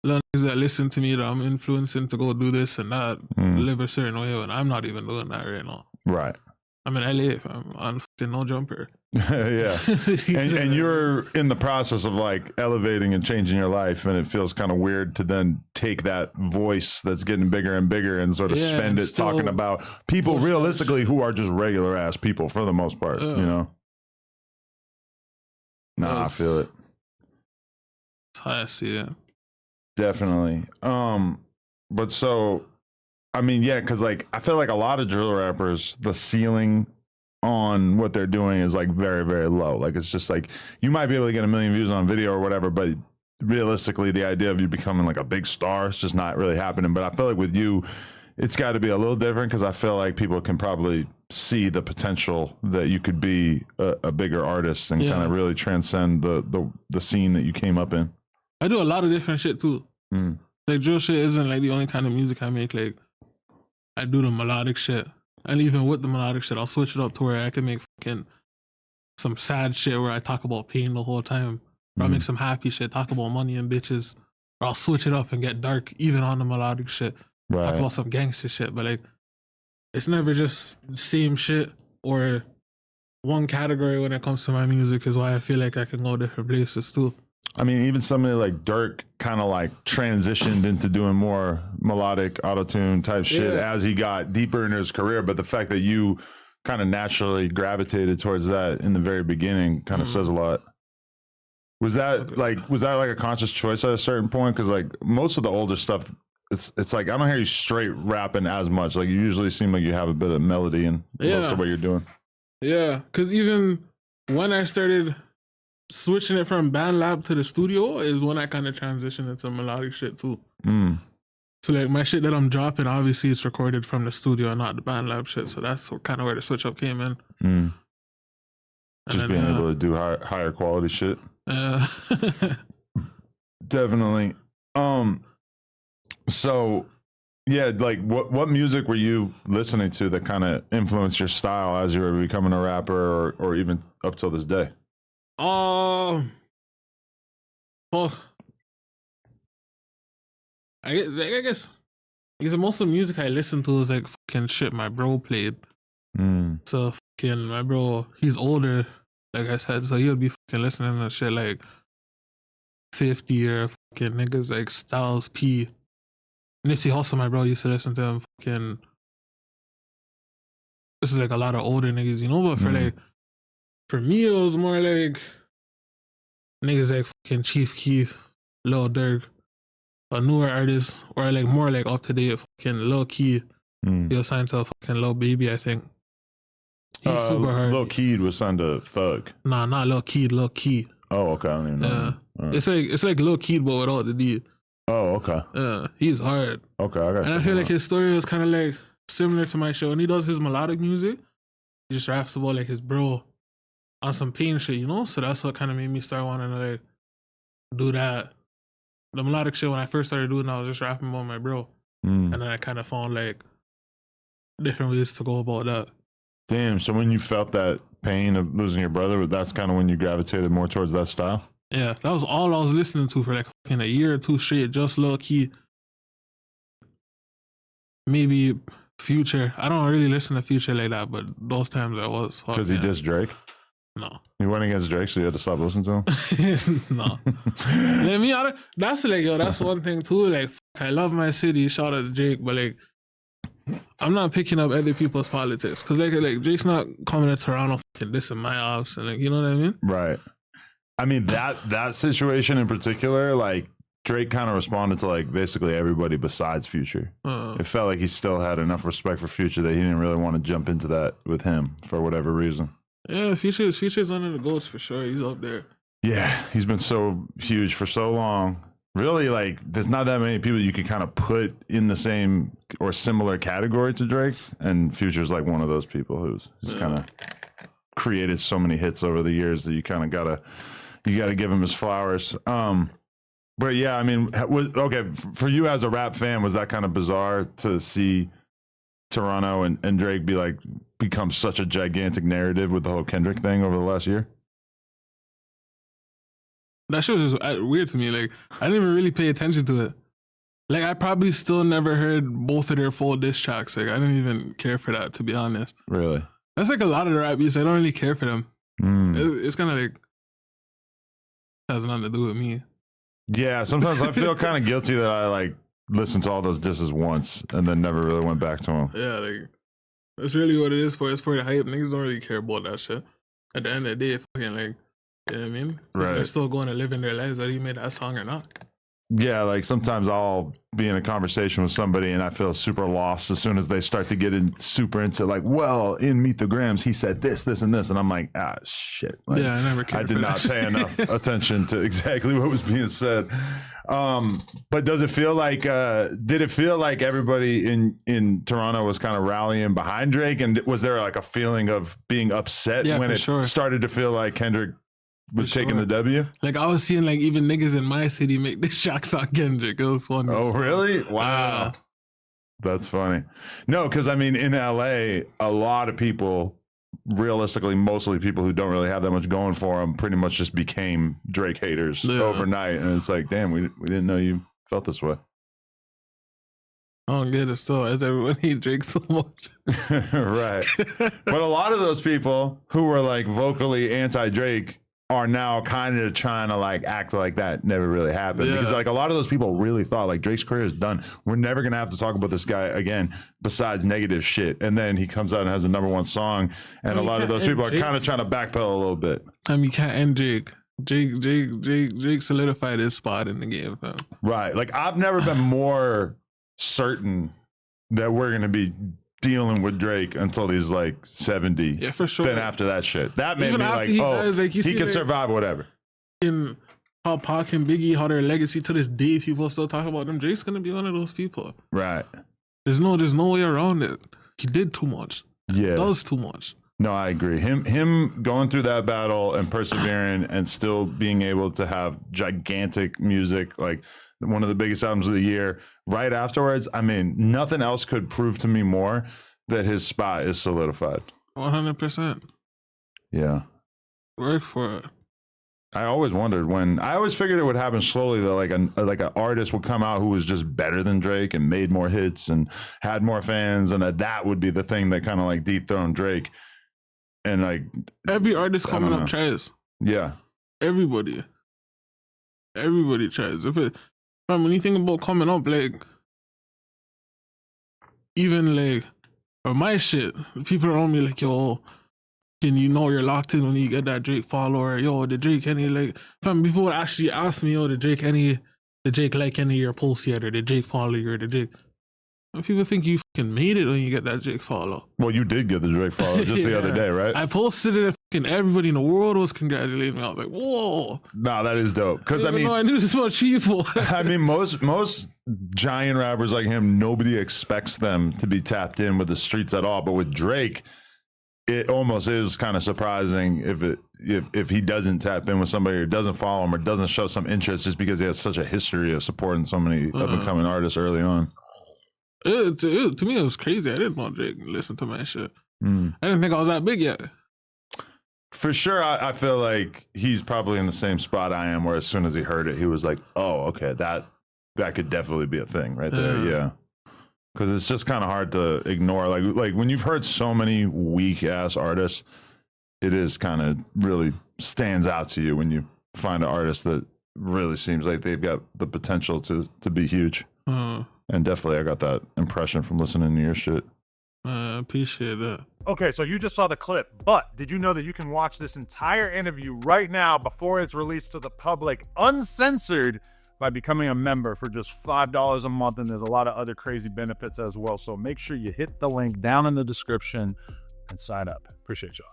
little niggas that listen to me that I'm influencing to go do this and that, live a certain way, and I'm not even doing that right now. Right. I'm in LA. I'm on fucking no jumper. Yeah. And you're in the process of like elevating and changing your life, and it feels kind of weird to then take that voice that's getting bigger and bigger and sort of spend it talking about people realistically who are just regular ass people for the most part, you know? Nah, I feel it. That's how I see it. Definitely. But so, I mean, yeah, because like I feel like a lot of drill rappers, the ceiling on what they're doing is like very, very low. Like it's just like you might be able to get 1 million views on video or whatever, but realistically, the idea of you becoming like a big star is just not really happening. But I feel like with you, it's got to be a little different because I feel like people can probably see the potential that you could be a bigger artist and kind of really transcend the scene that you came up in. I do a lot of different shit too. Like drill shit isn't like the only kind of music I make. Like I do the melodic shit. And even with the melodic shit, I'll switch it up to where I can make fucking some sad shit where I talk about pain the whole time. Or I'll make some happy shit, talk about money and bitches. Or I'll switch it up and get dark even on the melodic shit. Talk about some gangster shit. But like, it's never just the same shit or one category when it comes to my music is why I feel like I can go different places too. I mean, even somebody like Dirk kind of like transitioned into doing more melodic auto-tune type shit as he got deeper in his career. But the fact that you kind of naturally gravitated towards that in the very beginning kind of says a lot. Was that like a conscious choice at a certain point? Because like most of the older stuff, it's like I don't hear you straight rapping as much. Like you usually seem like you have a bit of melody in most of what you're doing. Yeah, because even when I started switching it from band lab to the studio is when I kind of transitioned into melodic shit too. So like my shit that I'm dropping, obviously it's recorded from the studio and not the band lab shit. So that's kind of where the switch up came in. Just being able to do higher quality shit. Definitely. So yeah, like what music were you listening to that kind of influenced your style as you were becoming a rapper or even up till this day? Well, I guess because most of the music I listen to is like fucking shit my bro played. So fucking my bro, he's older, like I said, so he'll be fucking listening to shit like 50 or fucking niggas like Styles P. Nipsey Hussle, my bro, used to listen to him. Fucking, this is like a lot of older niggas, you know. But for me, it was more like niggas like fucking Chief Keef, Lil Durk, a newer artist, or like more like up to date fucking Lil Ke. He was signed to fucking Lil Baby, I think. He's super hard. Lil Ke was signed to Thug. Nah, not Lil Ke, Lil Ke. Oh, okay. I don't even know. Right. It's like Lil Ke, but without the D. Oh, okay. He's hard. Okay, I got and I feel like his story was kind of like similar to my show. When he does his melodic music, he just raps about like his bro on some pain shit, you know? So that's what kind of made me start wanting to like do that. The melodic shit, when I first started doing it, I was just rapping about my bro. And then I kind of found like different ways to go about that. Damn, so when you felt that pain of losing your brother, that's kind of when you gravitated more towards that style? Yeah, that was all I was listening to for like in a year or two straight, just Lil Ke. Maybe Future. I don't really listen to Future like that, but those times I was. Because he dissed Drake? No. He went against Drake, so you had to stop listening to him? No. Let me out. That's like, yo, that's one thing too. Like, I love my city, shout out to Drake, but like, I'm not picking up other people's politics. Because like Drake's not coming to Toronto fucking dissing my ops, and like, you know what I mean? Right. I mean, that situation in particular, like Drake kind of responded to like basically everybody besides Future. It felt like he still had enough respect for Future that he didn't really want to jump into that with him for whatever reason. Yeah, Future's one of the GOATs for sure. He's up there. Yeah, he's been so huge for so long. Really, like, there's not that many people you can kind of put in the same or similar category to Drake, and Future's like one of those people who's just kind of created so many hits over the years that you kind of gotta give him his flowers. But yeah, I mean, okay, for you as a rap fan, was that kind of bizarre to see Toronto and Drake become such a gigantic narrative with the whole Kendrick thing over the last year? That shit was just weird to me. Like, I didn't even really pay attention to it. Like, I probably still never heard both of their full diss tracks. Like, I didn't even care for that, to be honest. Really? That's like a lot of the rap beats. I don't really care for them. It's kind of like, has nothing to do with me. Yeah, sometimes I feel kind of guilty that I like listened to all those disses once and then never really went back to them. Yeah, like, that's really what it is for. It's for the hype. Niggas don't really care about that shit. At the end of the day, fucking like, you know what I mean? Right. They're still going to live in their lives whether you made that song or not. Yeah, like sometimes I'll be in a conversation with somebody and I feel super lost as soon as they start to get super into like, well, in Meet the Grams, he said this, this, and this. And I'm like, shit. Like, yeah, I never cared. I did not pay enough attention to exactly what was being said. But does it feel like, did it feel like everybody in Toronto was kind of rallying behind Drake? And was there like a feeling of being upset when it started to feel like Kendrick was taking the W? Like, I was seeing like even niggas in my city make this shots on Kendrick. It was funny. Oh, really? Wow. That's funny. No, because I mean, in LA, a lot of people, realistically, mostly people who don't really have that much going for them, pretty much just became Drake haters overnight. And it's like, damn, we didn't know you felt this way. I don't get it still. As everyone hates Drake so much. Right. But a lot of those people who were like vocally anti-Drake are now kind of trying to like act like that never really happened. Because like a lot of those people really thought like Drake's career is done. We're never going to have to talk about this guy again besides negative shit. And then he comes out and has a #1 song. And a lot of those people are kind of trying to backpedal a little bit. I mean, you can't end Drake. Drake solidified his spot in the game, fam. Right. Like I've never been more certain that we're going to be dealing with Drake until he's like 70. Yeah, for sure. Then after that shit, that made even me like, he can survive whatever. In how Pac and Biggie, how their legacy to this day, people still talk about them. Drake's gonna be one of those people. Right. There's no way around it. He did too much. Yeah. Does too much. No, I agree. Him going through that battle and persevering and still being able to have gigantic music, like one of the biggest albums of the year, right afterwards. I mean, nothing else could prove to me more that his spot is solidified. 100%. Yeah. Work for it. I always wondered I always figured it would happen slowly that like an artist would come out who was just better than Drake and made more hits and had more fans, and that would be the thing that kind of like dethroned Drake. And like every artist coming up tries. Yeah. Everybody tries. When you think about coming up, like even like or my shit, people around me like, yo, can you know you're locked in when you get that Drake follower? Yo, the Drake any like people would actually ask me, yo, the Drake like any of your posts yet, or the Drake follow you, or the Drake. And people think you fucking made it when you get that Drake follow. Well, you did get the Drake follow just the other day, right? I posted it, and everybody in the world was congratulating me. I was like, whoa. Nah, that is dope. Because I mean, I knew this much people. I mean, most giant rappers like him, nobody expects them to be tapped in with the streets at all. But with Drake, it almost is kind of surprising if he doesn't tap in with somebody or doesn't follow him or doesn't show some interest just because he has such a history of supporting so many up-and-coming artists early on. To me, it was crazy. I didn't know Drake listened to my shit. I didn't think I was that big yet. For sure, I feel like he's probably in the same spot I am, where as soon as he heard it, he was like, oh, okay, that could definitely be a thing right there. Yeah. Because it's just kind of hard to ignore. Like when you've heard so many weak-ass artists, it is kind of really stands out to you when you find an artist that really seems like they've got the potential to be huge. And definitely I got that impression from listening to your shit. I appreciate that. Okay, so you just saw the clip, but did you know that you can watch this entire interview right now before it's released to the public, uncensored, by becoming a member for just $5 a month, and there's a lot of other crazy benefits as well. So make sure you hit the link down in the description and sign up. Appreciate y'all.